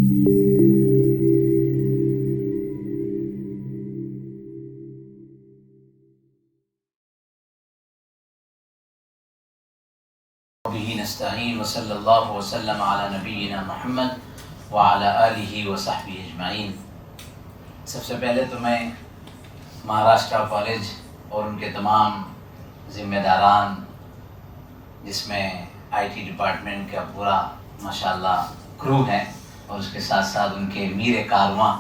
به نستعین وصلی اللہ وسلم علی نبینا محمد وعلی آلہ وصحبہ اجمعین۔ سب سے پہلے تو میں مہاراشٹرا کالج اور ان کے تمام ذمہ داران، جس میں آئی ٹی ڈپارٹمنٹ کا پورا ماشاءاللہ کرو ہے، اور اس کے ساتھ ساتھ ان کے میر کارواں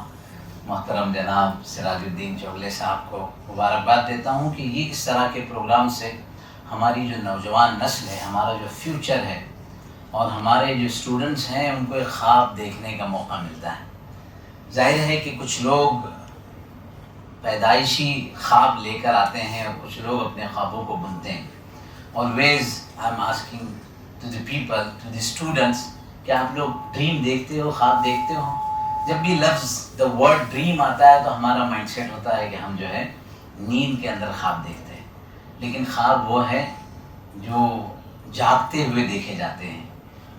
محترم جناب سراج الدین چوغلے صاحب کو مبارکباد دیتا ہوں کہ یہ اس طرح کے پروگرام سے ہماری جو نوجوان نسل ہے، ہمارا جو فیوچر ہے، اور ہمارے جو اسٹوڈنٹس ہیں ان کو ایک خواب دیکھنے کا موقع ملتا ہے۔ ظاہر ہے کہ کچھ لوگ پیدائشی خواب لے کر آتے ہیں اور کچھ لوگ اپنے خوابوں کو بنتے ہیں۔ Always I am asking to the people, to the students, کیا آپ لوگ ڈریم دیکھتے ہو، خواب دیکھتے ہو؟ جب بھی لفظ دا ورڈ ڈریم آتا ہے تو ہمارا مائنڈ سیٹ ہوتا ہے کہ ہم جو ہے نیند کے اندر خواب دیکھتے ہیں، لیکن خواب وہ ہے جو جاگتے ہوئے دیکھے جاتے ہیں،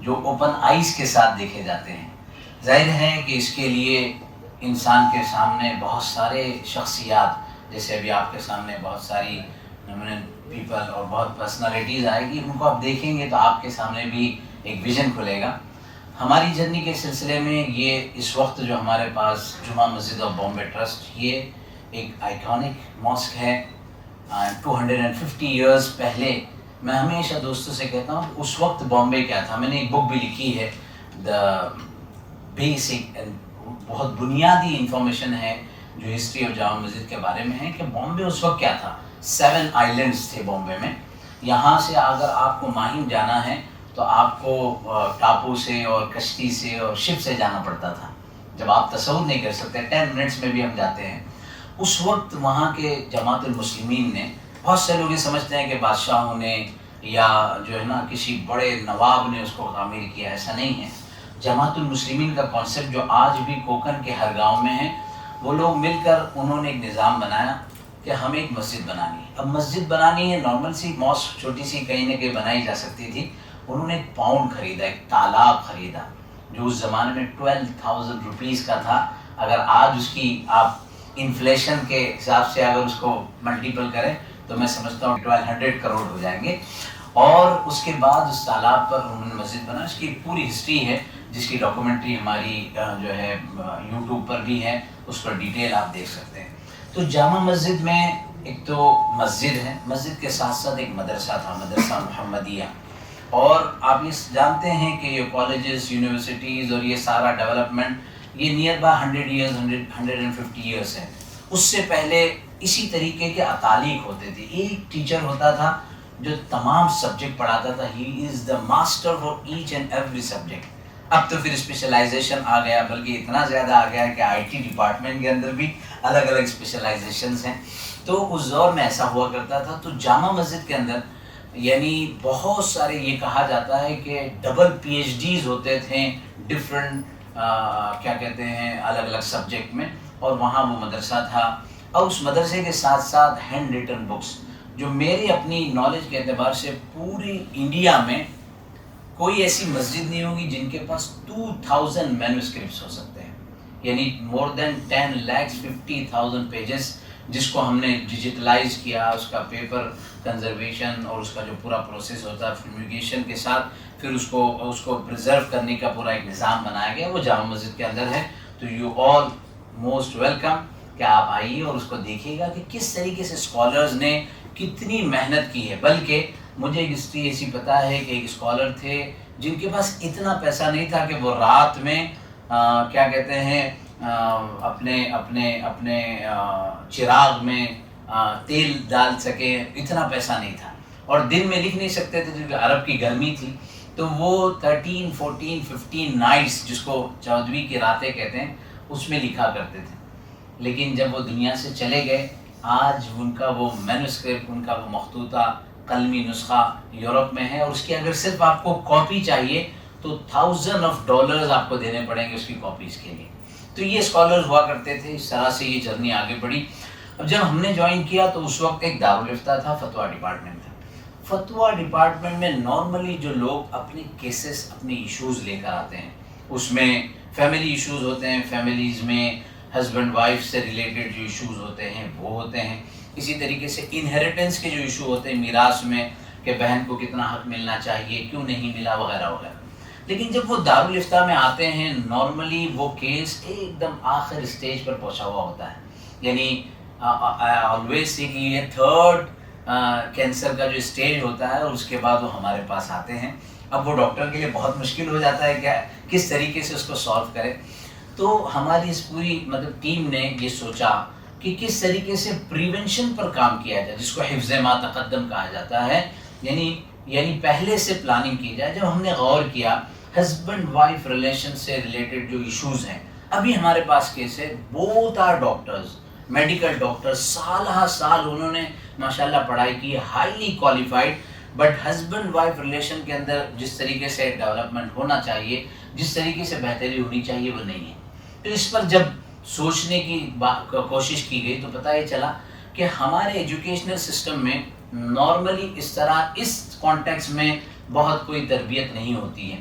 جو اوپن آئیز کے ساتھ دیکھے جاتے ہیں۔ ظاہر ہے کہ اس کے لیے انسان کے سامنے بہت سارے شخصیات، جیسے ابھی آپ کے سامنے بہت ساری پیپل اور بہت پرسنالٹیز آئے گی، ان کو آپ دیکھیں گے تو آپ کے سامنے بھی ایک ویژن کھلے گا۔ ہماری جرنی کے سلسلے میں یہ اس وقت جو ہمارے پاس جمعہ مسجد آف بامبے ٹرسٹ، یہ ایک آئیکونک ماسک ہے۔ 250 ایئرز پہلے، میں ہمیشہ دوستوں سے کہتا ہوں اس وقت بامبے کیا تھا۔ میں نے ایک بک بھی لکھی ہے، دا بیسک، بہت بنیادی انفارمیشن ہے جو ہسٹری آف جامع مسجد کے بارے میں ہے کہ بامبے اس وقت کیا تھا۔ 7 آئیلینڈز تھے بامبے میں۔ یہاں سے اگر آپ کو ماہیم جانا ہے تو آپ کو ٹاپو سے اور کشتی سے اور شپ سے جانا پڑتا تھا، جب آپ تصور نہیں کر سکتے 10 منٹس میں بھی ہم جاتے ہیں۔ اس وقت وہاں کے جماعت المسلمین نے، بہت سے لوگ یہ سمجھتے ہیں کہ بادشاہوں نے یا جو ہے نا کسی بڑے نواب نے اس کو تعمیر کیا، ایسا نہیں ہے۔ جماعت المسلمین کا کانسیپٹ جو آج بھی کوکن کے ہر گاؤں میں ہے، وہ لوگ مل کر انہوں نے ایک نظام بنایا کہ ہمیں ایک مسجد بنانی ہے۔ اب مسجد بنانی ہے، نارمل سی ماسک چھوٹی سی کہیں نہ کہیں بنائی جا سکتی تھی، انہوں نے ایک پاؤنڈ خریدا، ایک تالاب خریدا جو اس زمانے میں 12,000 روپیز کا تھا۔ اگر آج اس کی آپ انفلیشن کے حساب سے اگر اس کو ملٹیپل کریں تو میں سمجھتا ہوں 1200 کروڑ ہو جائیں گے۔ اور اس کے بعد اس تالاب پر انہوں نے مسجد بنا۔ اس کی پوری ہسٹری ہے جس کی ڈاکومنٹری ہماری جو ہے یوٹیوب پر بھی ہے، اس پر ڈیٹیل آپ دیکھ سکتے ہیں۔ تو جامع مسجد میں ایک تو مسجد ہے، مسجد کے ساتھ ساتھ ایک مدرسہ تھا، مدرسہ محمدیہ۔ اور آپ یہ جانتے ہیں کہ یہ کالجز، یونیورسٹیز اور یہ سارا ڈیولپمنٹ یہ نیئر بائی 100 ایئرز 150 ایئرس ہے۔ اس سے پہلے اسی طریقے کے اطالیق ہوتے تھے، ایک ٹیچر ہوتا تھا جو تمام سبجیکٹ پڑھاتا تھا، he is the master for each and every subject. اب تو پھر اسپیشلائزیشن آ گیا، بلکہ اتنا زیادہ آ گیا کہ آئی ٹی ڈپارٹمنٹ کے اندر بھی الگ الگ اسپیشلائزیشنز ہیں۔ تو اس دور میں ایسا ہوا کرتا تھا۔ تو جامع مسجد کے اندر یعنی بہت سارے، یہ کہا جاتا ہے کہ ڈبل پی ایچ ڈیز ہوتے تھے ڈفرینٹ کیا کہتے ہیں الگ الگ سبجیکٹ میں، اور وہاں وہ مدرسہ تھا۔ اور اس مدرسے کے ساتھ ساتھ ہینڈ ریٹن بکس، جو میری اپنی نالج کے اعتبار سے پوری انڈیا میں کوئی ایسی مسجد نہیں ہوگی جن کے پاس 2000 مینوسکرپٹس ہو سکتے ہیں، یعنی مور دین 10,50,000 پیجز، جس کو ہم نے ڈیجیٹلائز کیا، اس کا پیپر کنزرویشن اور اس کا جو پورا پروسیس ہوتا ہے فیومیگیشن کے ساتھ، پھر اس کو پریزرو کرنے کا پورا ایک نظام بنایا گیا، وہ جامع مسجد کے اندر ہے۔ تو یو آل موسٹ ویلکم کہ آپ آئیے اور اس کو دیکھیے گا کہ کس طریقے سے اسکالرز نے کتنی محنت کی ہے۔ بلکہ مجھے ایک ہسٹری ایسی پتہ ہے کہ ایک اسکالر تھے جن کے پاس اتنا پیسہ نہیں تھا کہ وہ رات میں کیا کہتے ہیں اپنے چراغ میں تیل ڈال سکے، اتنا پیسہ نہیں تھا، اور دن میں لکھ نہیں سکتے تھے کیونکہ عرب کی گرمی تھی۔ تو وہ 13، 14، 15 نائٹس، جس کو 14ویں کی راتیں کہتے ہیں، اس میں لکھا کرتے تھے۔ لیکن جب وہ دنیا سے چلے گئے، آج ان کا وہ مینوسکرپٹ، ان کا وہ مخطوطہ قلمی نسخہ یورپ میں ہے، اور اس کی اگر صرف آپ کو کاپی چاہیے تو $1000 آپ کو دینے پڑیں گے اس کی کاپیز کے لیے۔ تو یہ اسکالرز ہوا کرتے تھے، اس طرح سے یہ جرنی آگے بڑھی۔ اب جب ہم نے جوائن کیا تو اس وقت ایک دارالفتہ تھا، فتویٰ ڈپارٹمنٹ تھا۔ فتویٰ ڈپارٹمنٹ میں نارملی جو لوگ اپنے کیسز، اپنے ایشوز لے کر آتے ہیں، اس میں فیملی ایشوز ہوتے ہیں، فیملیز میں ہسبینڈ وائف سے ریلیٹڈ جو ایشوز ہوتے ہیں وہ ہوتے ہیں. اسی طریقے سے انہیریٹنس کے جو ایشو ہوتے ہیں میراث میں، کہ بہن کو کتنا حق ملنا چاہیے، کیوں نہیں ملا، وغیرہ وغیرہ. لیکن جب وہ دارالفتاء میں آتے ہیں نارملی وہ کیس ایک دم آخر اسٹیج پر پہنچا ہوا ہوتا ہے. یعنی آلویز سے کہ یہ تھرڈ کینسر کا جو اسٹیج ہوتا ہے، اور اس کے بعد وہ ہمارے پاس آتے ہیں. اب وہ ڈاکٹر کے لیے بہت مشکل ہو جاتا ہے کہ کس طریقے سے اس کو سالو کرے. تو ہماری اس پوری ٹیم نے یہ سوچا کہ کس طریقے سے پریونشن پر کام کیا جائے، جس کو حفظ ما تقدم کہا جاتا ہے. یعنی پہلے سے پلاننگ کی جائے. جب ہم نے غور کیا ہسبینڈ وائف ریلیشن سے ریلیٹڈ جو ایشوز ہیں، ابھی ہمارے پاس کیس ہے، both are doctors, medical doctor, سالہ سال انہوں نے ماشاءاللہ پڑھائی کی، highly qualified, but husband wife relation کے اندر جس طریقے سے ڈیولپمنٹ ہونا چاہیے، جس طریقے سے بہتری ہونی چاہیے، وہ نہیں ہے. تو اس پر جب سوچنے کی کوشش کی گئی تو پتہ یہ چلا کہ ہمارے ایجوکیشنل سسٹم میں نارملی اس طرح اس کانٹیکس میں بہت کوئی تربیت نہیں ہوتی ہے.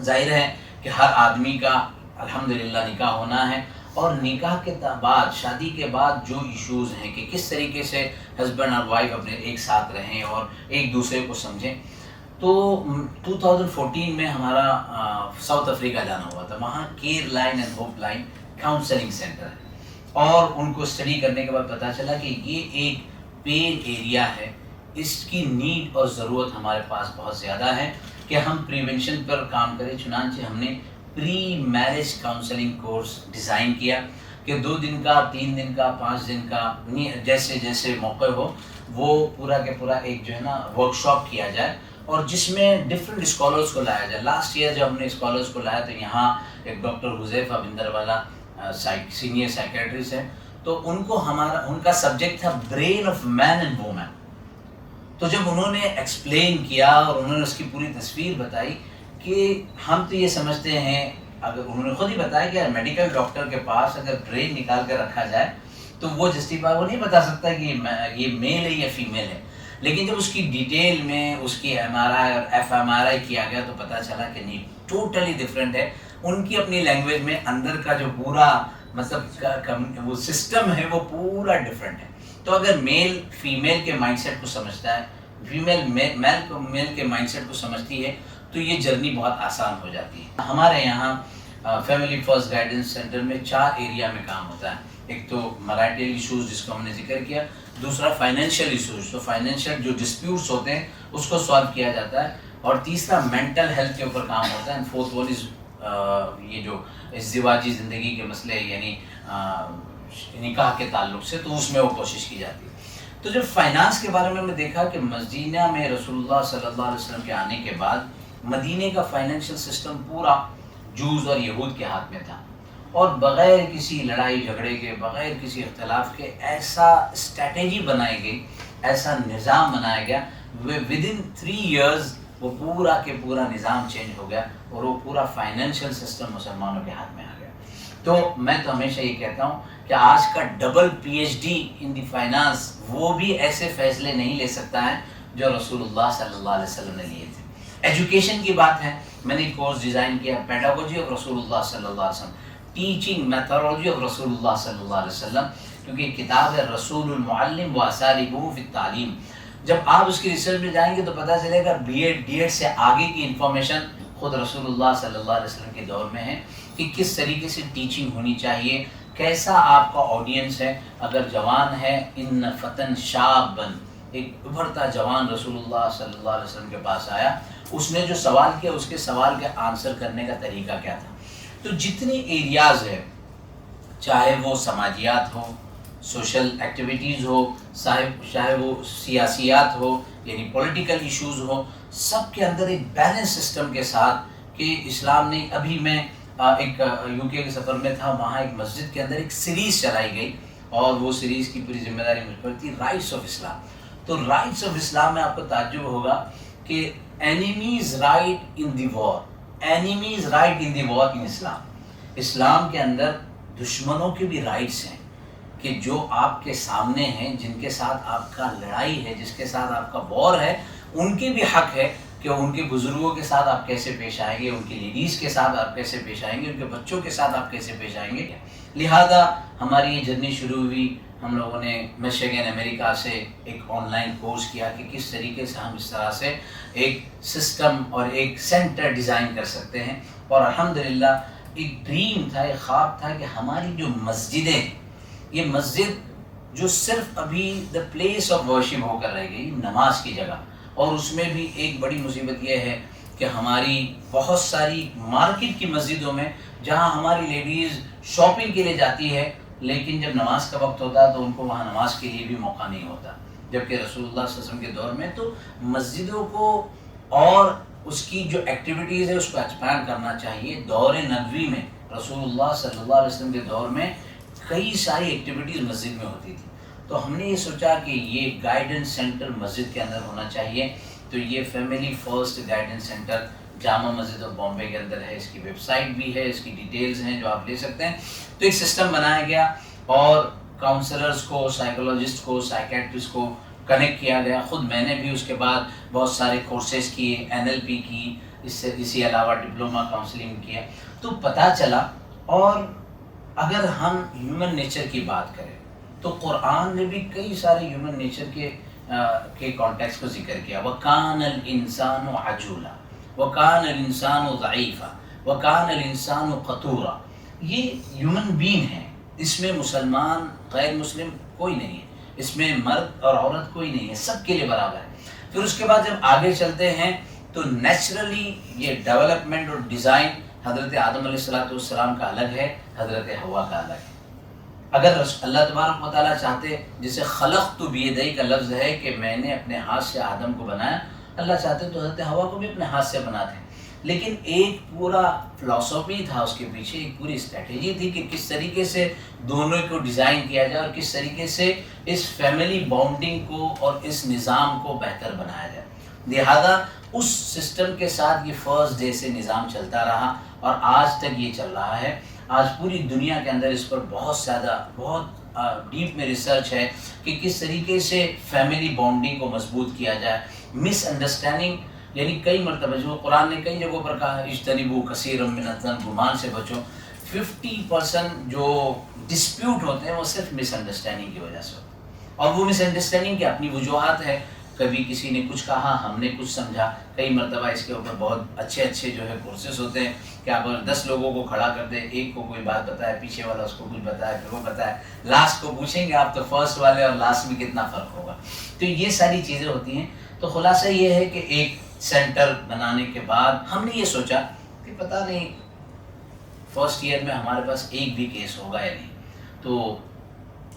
ظاہر ہے کہ ہر آدمی کا الحمدللہ نکاح ہونا ہے، اور نکاح کے بعد، شادی کے بعد جو ایشوز ہیں کہ کس طریقے سے ہسبینڈ اور وائف اپنے ایک ساتھ رہیں اور ایک دوسرے کو سمجھیں. تو 2014 میں ہمارا ساؤتھ افریقہ جانا ہوا تھا. وہاں care line and hope line counselling centre ہے، اور ان کو اسٹڈی کرنے کے بعد پتہ چلا کہ یہ ایک پین ایریا ہے. اس کی نیڈ اور ضرورت ہمارے پاس بہت زیادہ ہے کہ ہم پریونشن پر کام کریں. چنانچہ ہم نے پری میرج کاؤنسلنگ کورس ڈیزائن کیا کہ 2 دن کا، 3 دن کا، 5 دن کا، جیسے جیسے موقع ہو وہ پورا کے پورا ایک جو ہے نا ورک شاپ کیا جائے، اور جس میں ڈفرینٹ اسکالرس کو لایا جائے. لاسٹ ایئر جب ہم نے اسکالرس کو لایا تو یہاں ایک doctor Huzaifa Bandarwala senior psychiatrist ہیں، تو ان کو ان کا سبجیکٹ تھا brain of man and woman. تو جب انہوں نے ایکسپلین کیا اور انہوں نے اس کی پوری تصویر بتائی کہ ہم تو یہ سمجھتے ہیں، اگر انہوں نے خود ہی بتایا کہ میڈیکل ڈاکٹر کے پاس اگر برین نکال کر رکھا جائے تو وہ جسٹیفائی وہ نہیں بتا سکتا کہ یہ میل ہے یا فیمیل ہے. لیکن جب اس کی ڈیٹیل میں اس کی ایم آر آئی اور ایف ایم آر آئی کیا گیا تو پتہ چلا کہ نہیں، ٹوٹلی ڈفرینٹ ہے. ان کی اپنی لینگویج میں اندر کا جو پورا وہ سسٹم ہے وہ پورا ڈفرینٹ ہے. تو اگر میل فیمیل کے مائنڈ سیٹ کو سمجھتا ہے، فیمیل میل کے مائنڈ سیٹ کو سمجھتی ہے، تو یہ جرنی بہت آسان ہو جاتی ہے. ہمارے یہاں فیملی فرسٹ گائیڈنس سینٹر میں 4 ایریا میں کام ہوتا ہے. ایک تو میرائٹل ایشوز جس کو ہم نے ذکر کیا، دوسرا فائنینشیل ایشوز، تو فائنینشیل جو ڈسپیوٹس ہوتے ہیں اس کو سالو کیا جاتا ہے، اور تیسرا مینٹل ہیلتھ کے اوپر کام ہوتا ہے، اینڈ فورتھ ون از یہ جو ازدواجی زندگی کے مسئلے، یعنی نکاح کے تعلق سے، تو اس میں وہ کوشش کی جاتی ہے. تو جب فائنانس کے بارے میں ہم نے دیکھا کہ مدینہ میں رسول اللہ صلی اللہ علیہ وسلم کے آنے کے بعد مدینے کا فائنینشیل سسٹم پورا جوز اور یہود کے ہاتھ میں تھا، اور بغیر کسی لڑائی جھگڑے کے، بغیر کسی اختلاف کے ایسا اسٹریٹجی بنائی گئی، ایسا نظام بنایا گیا، ود ان 3 ایئرز وہ پورا کے پورا نظام چینج ہو گیا، اور وہ پورا فائنینشیل سسٹم مسلمانوں کے ہاتھ میں آ گیا. تو میں تو ہمیشہ یہ کہتا ہوں کہ آج کا double PhD in the finance وہ بھی ایسے فیصلے نہیں لے سکتا ہے جو رسول اللہ صلی اللہ علیہ وسلم نے لیے تھے. ایجوکیشن کی بات ہے، میں نے ایک کورس ڈیزائن کیا، پیڈاگوجی آف رسول اللہ صلی اللہ علیہ وسلم، ٹیچنگ میتھڈولوجی آف رسول اللہ صلی اللہ علیہ وسلم، کیونکہ یہ کتاب ہے رسول المعلم و اساليبه فی التعلیم. جب آپ اس کی ریسرچ میں جائیں گے تو پتہ چلے گا B.Ed سے آگے کی انفارمیشن خود رسول اللہ صلی اللہ علیہ وسلم کے دور میں ہے کہ کس طریقے سے ٹیچنگ ہونی چاہیے، کیسا آپ کا آڈینس ہے. اگر جوان ہے، ان فتن شابن، ایک ابھرتا جوان رسول اللہ صلی اللہ علیہ وسلم کے پاس آیا، اس نے جو سوال کیا اس کے سوال کے آنسر کرنے کا طریقہ کیا تھا. تو جتنے ایریاز ہیں، چاہے وہ سماجیات ہو، سوشل ایکٹیویٹیز ہو، چاہے وہ سیاسیات ہو، یعنی پولیٹیکل ایشوز ہو، سب کے اندر ایک بیلنس سسٹم کے ساتھ کہ اسلام نے، ابھی میں ایک UK کے سفر میں تھا، وہاں ایک مسجد کے اندر ایک سیریز چلائی گئی، اور وہ سیریز کی پوری ذمہ داری مجھ پر تھی، رائٹس آف اسلام. تو رائٹس آف اسلام میں آپ کو تعجب ہوگا کہ اینیمیز رائٹ ان دی وار، اینیمیز رائٹ ان دی وار ان اسلام. اسلام کے اندر دشمنوں کے بھی رائٹس ہیں، کہ جو آپ کے سامنے ہیں، جن کے ساتھ آپ کا لڑائی ہے، جس کے ساتھ آپ کا وار ہے، ان کے بھی حق ہے کہ ان کے بزرگوں کے ساتھ آپ کیسے پیش آئیں گے، ان کی لیڈیز کے ساتھ آپ کیسے پیش آئیں گے، ان کے بچوں کے ساتھ آپ کیسے پیش آئیں گے. لہذا ہماری یہ جرنی شروع ہوئی. ہم لوگوں نے میشیگن امریکہ سے ایک آن لائن کورس کیا کہ کس طریقے سے ہم اس طرح سے ایک سسٹم اور ایک سینٹر ڈیزائن کر سکتے ہیں. اور الحمدللہ ایک ڈریم تھا، ایک خواب تھا کہ ہماری جو مسجدیں، یہ مسجد جو صرف ابھی دا پلیس آف ورشپ ہو کر رہ گئی، نماز کی جگہ. اور اس میں بھی ایک بڑی مصیبت یہ ہے کہ ہماری بہت ساری مارکیٹ کی مسجدوں میں جہاں ہماری لیڈیز شاپنگ کے لیے جاتی ہے، لیکن جب نماز کا وقت ہوتا ہے تو ان کو وہاں نماز کے لیے بھی موقع نہیں ہوتا. جبکہ رسول اللہ صلی اللہ علیہ وسلم کے دور میں تو مسجدوں کو اور اس کی جو ایکٹیویٹیز ہے اس کو ایکسپینڈ کرنا چاہیے. دور نبوی میں رسول اللہ صلی اللہ علیہ وسلم کے دور میں کئی ساری ایکٹیویٹیز مسجد میں ہوتی تھی. تو ہم نے یہ سوچا کہ یہ گائیڈنس سینٹر مسجد کے اندر ہونا چاہیے. تو یہ family first guidance centre Jama Masjid of Bombay کے اندر ہے. اس کی ویب سائٹ بھی ہے، اس کی ڈیٹیلز ہیں جو آپ لے سکتے ہیں. تو ایک سسٹم بنایا گیا اور کاؤنسلرز کو، سائیکولوجسٹ کو، سائیکیٹرسٹ کو کنیکٹ کیا گیا. خود میں نے بھی اس کے بعد بہت سارے کورسز کیے، NLP کی، اسی علاوہ ڈپلوما کاؤنسلنگ کیا. تو پتہ چلا. اور اگر ہم ہیومن نیچر کی بات کریں تو قرآن نے بھی کئی سارے ہیومن نیچر کے کانٹیکس کو ذکر کیا. وَكَانَ الْإِنسَانُ عَجُولًا وَكَانَ الْإِنسَانُ ضَعِيفًا وَكَانَ الْإِنسَانُ قَتُورًا. یہ ہیومن بینگ ہیں، اس میں مسلمان غیر مسلم کوئی نہیں ہے، اس میں مرد اور عورت کوئی نہیں ہے، سب کے لیے برابر ہے. پھر اس کے بعد جب آگے چلتے ہیں تو نیچرلی یہ ڈیولپمنٹ اور ڈیزائن حضرت آدم علیہ السلام کا الگ ہے، حضرت حوا کا الگ ہے. اگر اللہ تبارک و تعالیٰ چاہتے، جسے خلقت بیدی کا لفظ ہے کہ میں نے اپنے ہاتھ سے آدم کو بنایا، اللہ چاہتے تو حضرت حوا کو بھی اپنے ہاتھ سے بناتے. لیکن ایک پورا فلسفی تھا اس کے پیچھے، ایک پوری اسٹریٹجی تھی کہ کس طریقے سے دونوں کو ڈیزائن کیا جائے اور کس طریقے سے اس فیملی بانڈنگ کو اور اس نظام کو بہتر بنایا جائے. لہذا اس سسٹم کے ساتھ یہ فرسٹ ڈے سے نظام چلتا رہا اور آج تک یہ چل رہا ہے. آج پوری دنیا کے اندر اس پر بہت ڈیپ میں ریسرچ ہے کہ کس طریقے سے فیملی بانڈنگ کو مضبوط کیا جائے. مس انڈرسٹینڈنگ، یعنی کئی مرتبہ جو قرآن نے کئی جگہوں پر کہا اجتنبوا کثیرا من الظن، گمان سے بچو. 50% جو ڈسپیوٹ ہوتے ہیں وہ صرف مس انڈرسٹینڈنگ کی وجہ سے ہوتے ہیں. اور وہ مس انڈرسٹینڈنگ کی اپنی وجوہات ہے. کبھی کسی نے کچھ کہا، ہم نے کچھ سمجھا. کئی مرتبہ اس کے اوپر بہت اچھے جو ہے کورسز ہوتے ہیں کہ آپ 10 لوگوں کو کھڑا کر دیں، ایک کو کوئی بات بتائے، پیچھے والا اس کو کچھ بتائے، پھر وہ بتائے، لاسٹ کو پوچھیں گے آپ تو فرسٹ والے اور لاسٹ میں کتنا فرق ہوگا. تو یہ ساری چیزیں ہوتی ہیں. تو خلاصہ یہ ہے کہ ایک سینٹر بنانے کے بعد ہم نے یہ سوچا کہ پتہ نہیں فرسٹ ایئر میں ہمارے پاس ایک بھی کیس ہوگا یا نہیں. تو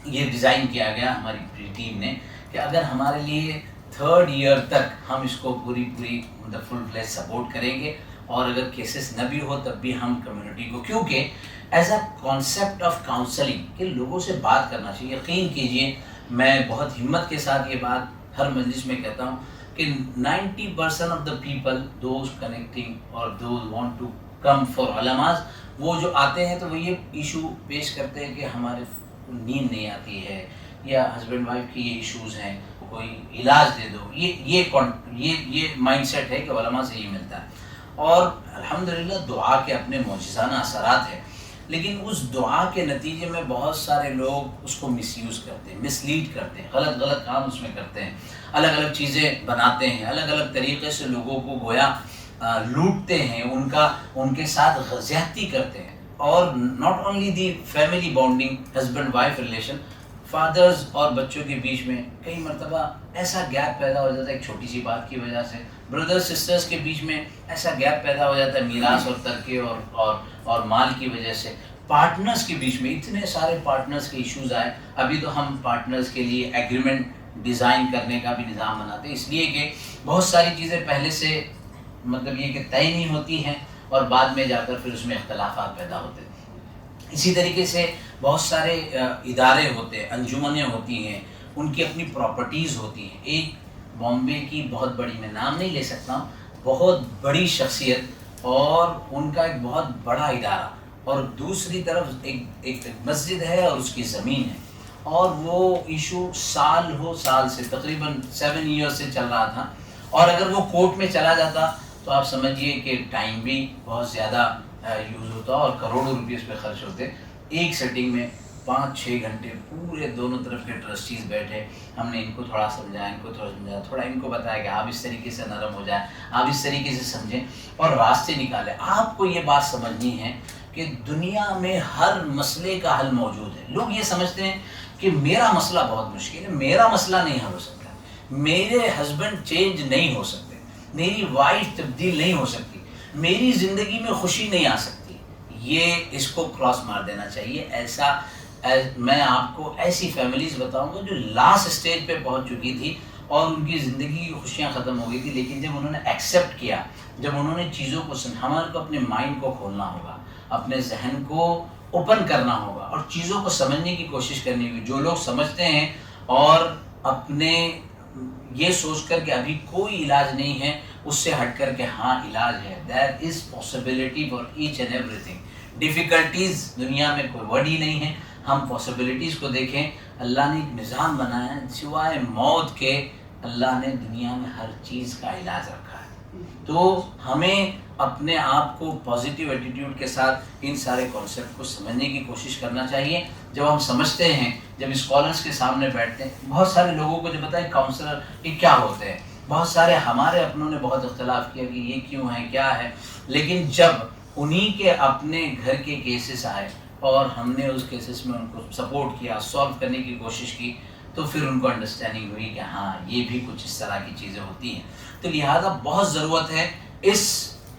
یہ ڈیزائن کیا گیا ہماری ٹیم نے کہ اگر ہمارے لیے 3rd ایئر تک ہم اس کو پوری فل فلیج سپورٹ کریں گے، اور اگر کیسز نہ بھی ہو تب بھی ہم کمیونٹی کو، کیونکہ as a concept of counselling کہ لوگوں سے بات کرنا چاہیے. یقین کیجئے میں بہت ہمت کے ساتھ یہ بات ہر مجلس میں کہتا ہوں کہ 90% of the people those connecting اور those want to come for علماء، وہ جو آتے ہیں تو وہ یہ ایشو پیش کرتے ہیں کہ ہمارے نیند نہیں آتی ہے، یا ہسبینڈ وائف کی یہ ایشوز ہیں، کوئی علاج دے دو. یہ مائنڈ سیٹ ہے کہ علماء سے یہ ملتا ہے. اور الحمدللہ دعا کے اپنے معجزانہ اثرات ہیں، لیکن اس دعا کے نتیجے میں بہت سارے لوگ اس کو مس یوز کرتے ہیں، مس لیڈ کرتے ہیں، غلط کام اس میں کرتے ہیں، الگ چیزیں بناتے ہیں، الگ طریقے سے لوگوں کو گویا لوٹتے ہیں، ان کے ساتھ زیادتی کرتے ہیں. اور not only the family bonding, husband wife relation, fathers اور بچوں کے بیچ میں کئی مرتبہ ایسا گیپ پیدا ہو جاتا ہے ایک چھوٹی سی بات کی وجہ سے. بردر سسٹرز کے بیچ میں ایسا گیپ پیدا ہو جاتا ہے میراث اور ترکے اور مال کی وجہ سے. پارٹنرز کے بیچ میں اتنے سارے پارٹنرز کے ایشوز آئے. ابھی تو ہم پارٹنرز کے لیے ایگریمنٹ ڈیزائن کرنے کا بھی نظام بناتے ہیں، اس لیے کہ بہت ساری چیزیں پہلے سے مطلب یہ کہ طے نہیں ہوتی ہیں اور بعد میں جا کر پھر اس میں اختلافات پیدا ہوتے ہیں. اسی طریقے سے بہت سارے ادارے ہوتے ہیں، انجمنیں ہوتی ہیں، ان کی اپنی پراپرٹیز ہوتی ہیں. ایک بامبے کی بہت بڑی، میں نام نہیں لے سکتا ہوں، بہت بڑی شخصیت اور ان کا ایک بہت بڑا ادارہ، اور دوسری طرف ایک مسجد ہے اور اس کی زمین ہے. اور وہ ایشو سال سے تقریباً 7 ایئر سے چل رہا تھا. اور اگر وہ کورٹ میں چلا جاتا تو آپ سمجھیے کہ ٹائم بھی بہت زیادہ یوز ہوتا اور کروڑوں روپیے اس پہ خرچ ہوتے. ایک سیٹنگ میں 5-6 گھنٹے پورے دونوں طرف کے ٹرسٹیز بیٹھے, ہم نے ان کو تھوڑا سمجھایا, ان کو تھوڑا سمجھایا, تھوڑا ان کو بتایا کہ آپ اس طریقے سے نرم ہو جائیں, آپ اس طریقے سے سمجھیں اور راستے نکالیں. آپ کو یہ بات سمجھنی ہے کہ دنیا میں ہر مسئلے کا حل موجود ہے. لوگ یہ سمجھتے ہیں کہ میرا مسئلہ بہت مشکل ہے, میرا مسئلہ نہیں حل ہو سکتا, میرے ہسبینڈ چینج نہیں ہو سکتے, میری وائف تبدیل نہیں ہو سکتی, میری زندگی میں خوشی نہیں آ سکتی. یہ اس کو کراس مار دینا چاہیے. ایسا میں آپ کو ایسی فیملیز بتاؤں گا جو لاسٹ اسٹیج پہ پہنچ چکی تھی اور ان کی زندگی کی خوشیاں ختم ہو گئی تھی, لیکن جب انہوں نے ایکسیپٹ کیا, جب انہوں نے چیزوں کو ہمارے کو اپنے مائنڈ کو کھولنا ہوگا, اپنے ذہن کو اوپن کرنا ہوگا اور چیزوں کو سمجھنے کی کوشش کرنی ہوگی. جو لوگ سمجھتے ہیں اور اپنے یہ سوچ کر کہ ابھی کوئی علاج نہیں ہے, اس سے ہٹ کر کے ہاں علاج ہے, there is possibility for each and everything. Difficulties دنیا میں کوئی ورڈ ہی نہیں ہے. ہم پاسبلٹیز کو دیکھیں, اللہ نے ایک نظام بنایا ہے, سوائے موت کے اللہ نے دنیا میں ہر چیز کا علاج رکھا ہے. تو ہمیں اپنے آپ کو پازیٹیو ایٹیٹیوڈ کے ساتھ ان سارے کانسیپٹ کو سمجھنے کی کوشش کرنا چاہیے. جب ہم سمجھتے ہیں, جب اسکالرس کے سامنے بیٹھتے ہیں, بہت سارے لوگوں کو جو بتائیں کاؤنسلر یہ کیا ہوتے ہیں, بہت سارے ہمارے اپنوں نے بہت اختلاف کیا کہ یہ کیوں ہے کیا ہے, لیکن جب انہی کے اپنے گھر کے کیسز آئے اور ہم نے اس کیسز میں ان کو سپورٹ کیا, سالو کرنے کی کوشش کی, تو پھر ان کو انڈرسٹینڈنگ ہوئی کہ ہاں یہ بھی کچھ اس طرح کی چیزیں ہوتی ہیں. تو لہٰذا بہت ضرورت ہے اس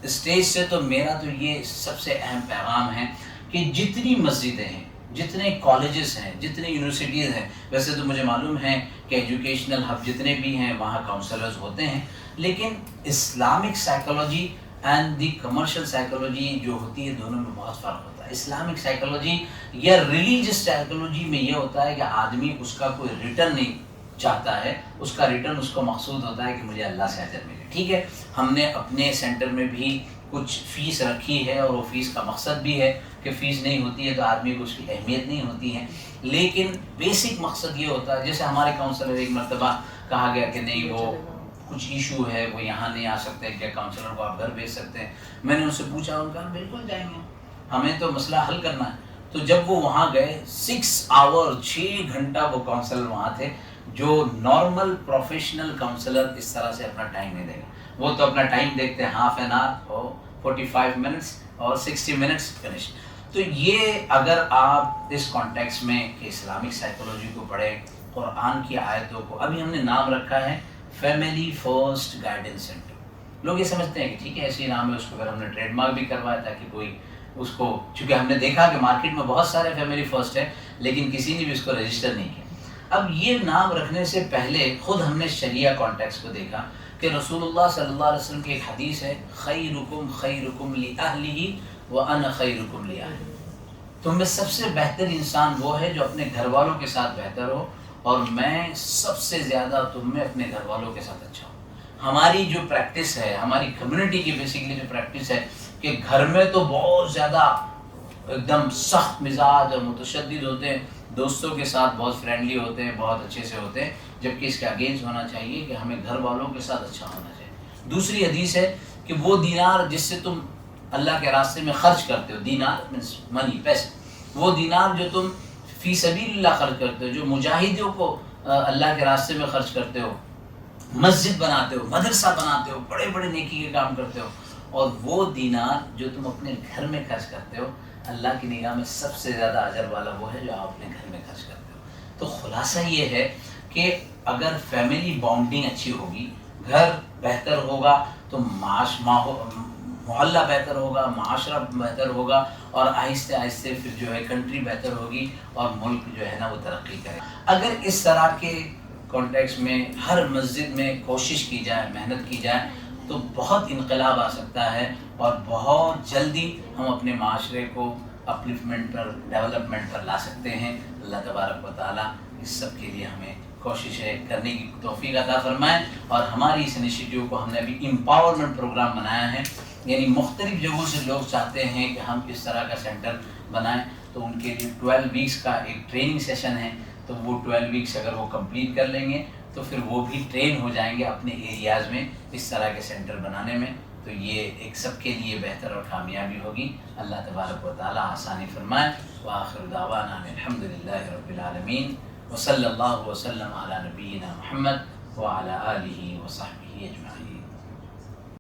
اسٹیج سے. تو میرا تو یہ سب سے اہم پیغام ہے کہ جتنی مسجدیں ہیں, جتنے کالجز ہیں, جتنے یونیورسٹیز ہیں, ویسے تو مجھے معلوم ہے کہ ایجوکیشنل ہب جتنے بھی ہیں وہاں کاؤنسلرز ہوتے ہیں, لیکن Islamic psychology and the commercial psychology جو ہوتی ہے دونوں میں بہت فرق ہوتا ہے. اسلامک سائیکالوجی یا ریلیجس سائیکالوجی میں یہ ہوتا ہے کہ آدمی اس کا کوئی ریٹرن نہیں چاہتا ہے, اس کا ریٹرن اس کو مقصود ہوتا ہے کہ مجھے اللہ سے اجر ملے. ٹھیک ہے, ہم نے اپنے سینٹر میں بھی کچھ فیس رکھی ہے اور وہ فیس کا مقصد بھی ہے کہ فیس نہیں ہوتی ہے تو آدمی کو اس کی اہمیت نہیں ہوتی ہے, لیکن بیسک مقصد یہ ہوتا ہے. جیسے ہمارے کاؤنسلر ایک مرتبہ کہا گیا کہ نہیں وہ کچھ ایشو ہے, وہ یہاں نہیں آ سکتے, کیا کاؤنسلر کو آپ گھر بھیج سکتے ہیں؟ میں نے ان سے پوچھا, ان کا بالکل جائیں گے, ہمیں تو مسئلہ حل کرنا ہے. تو جب وہ وہاں گئے 6 گھنٹا وہ کاؤنسلر وہاں تھے, جو نارمل پروفیشنل کاؤنسلر اس طرح سے اپنا ٹائم نہیں دے گا. وہ تو اپنا ٹائم دیکھتے ہیں ہاف این آور اور 45 منٹس اور 60 منٹس فنش. تو یہ اگر آپ اس کانٹیکس میں کہ اسلامک سائیکالوجی کو پڑھیں, قرآن کی آیتوں کو, ابھی ہم نے نام رکھا ہے فیملی فرسٹ گائیڈنس سینٹر. لوگ یہ سمجھتے ہیں کہ ٹھیک ہے ایسے ہی نام ہے, اس کو اگر ہم نے ٹریڈ مارک بھی کروایا تاکہ کوئی اس کو, چونکہ ہم نے دیکھا کہ مارکیٹ میں بہت سارے فیملی فرسٹ ہیں لیکن کسی نے بھی اس کو رجسٹر نہیں کیا. اب یہ نام رکھنے سے پہلے خود ہم نے شریعہ کانٹیکس کو دیکھا کہ رسول اللہ صلی اللہ علیہ وسلم کی ایک حدیث ہے, خیرکم خیرکم لأہلہ وانا خیرکم لأہلی. تم میں سب سے بہتر انسان وہ ہے جو اپنے گھر والوں کے ساتھ بہتر ہو, اور میں سب سے زیادہ تم میں اپنے گھر والوں کے ساتھ اچھا ہوں. ہماری جو پریکٹس ہے, ہماری کمیونٹی کی بیسکلی جو پریکٹس ہے کہ گھر میں تو بہت زیادہ ایک دم سخت مزاج اور متشدد ہوتے ہیں, دوستوں کے ساتھ بہت فرینڈلی ہوتے ہیں, بہت اچھے سے ہوتے ہیں, جبکہ اس کے اگینسٹ ہونا چاہیے کہ ہمیں گھر والوں کے ساتھ اچھا ہونا چاہیے. دوسری حدیث ہے کہ وہ دینار جس سے تم اللہ کے راستے میں خرچ کرتے ہو, دینار مینس منی, پیسے, وہ دینار جو تم فی سبیل اللہ خرچ کرتے ہو, جو مجاہدوں کو اللہ کے راستے میں خرچ کرتے ہو, مسجد بناتے ہو, مدرسہ بناتے ہو, بڑے بڑے نیکی کے کام کرتے ہو, اور وہ دینار جو تم اپنے گھر میں خرچ کرتے ہو, اللہ کی نگاہ میں سب سے زیادہ اجر والا وہ ہے جو آپ اپنے گھر میں خرچ کرتے ہو. تو خلاصہ یہ ہے کہ اگر فیملی بانڈنگ اچھی ہوگی, گھر بہتر ہوگا تو محلہ بہتر ہوگا, معاشرہ بہتر ہوگا, اور آہستہ آہستہ پھر جو ہے کنٹری بہتر ہوگی اور ملک جو ہے نا وہ ترقی کرے. اگر اس طرح کے کانٹیکس میں ہر مسجد میں کوشش کی جائے, محنت کی جائے, تو بہت انقلاب آ سکتا ہے اور بہت جلدی ہم اپنے معاشرے کو اپلفمنٹ پر, ڈیولپمنٹ پر لا سکتے ہیں. اللہ تبارک و تعالیٰ اس سب کے لیے ہمیں کوششیں کرنے کی توفیق عطا فرمائیں. اور ہماری اس انیشیٹیو کو ہم نے ابھی امپاورمنٹ پروگرام بنایا ہے, یعنی مختلف جگہوں سے لوگ چاہتے ہیں کہ ہم کس طرح کا سینٹر بنائیں, تو ان کے لیے 12 ویکس کا ایک ٹریننگ سیشن ہے. تو وہ 12 ویکس اگر وہ کمپلیٹ کر لیں گے تو پھر وہ بھی ٹرین ہو جائیں گے اپنے ایریاز میں اس طرح کے سینٹر بنانے میں، تو یہ ایک سب کے لیے بہتر اور کامیابی ہوگی۔ اللہ تبارک و تعالیٰ آسانی فرمائے۔ وآخر دعوانا الحمد للہ رب العالمین، وصلی اللہ وسلم علی نبینا محمد وعلی آلہ وصحبہ اجمعین۔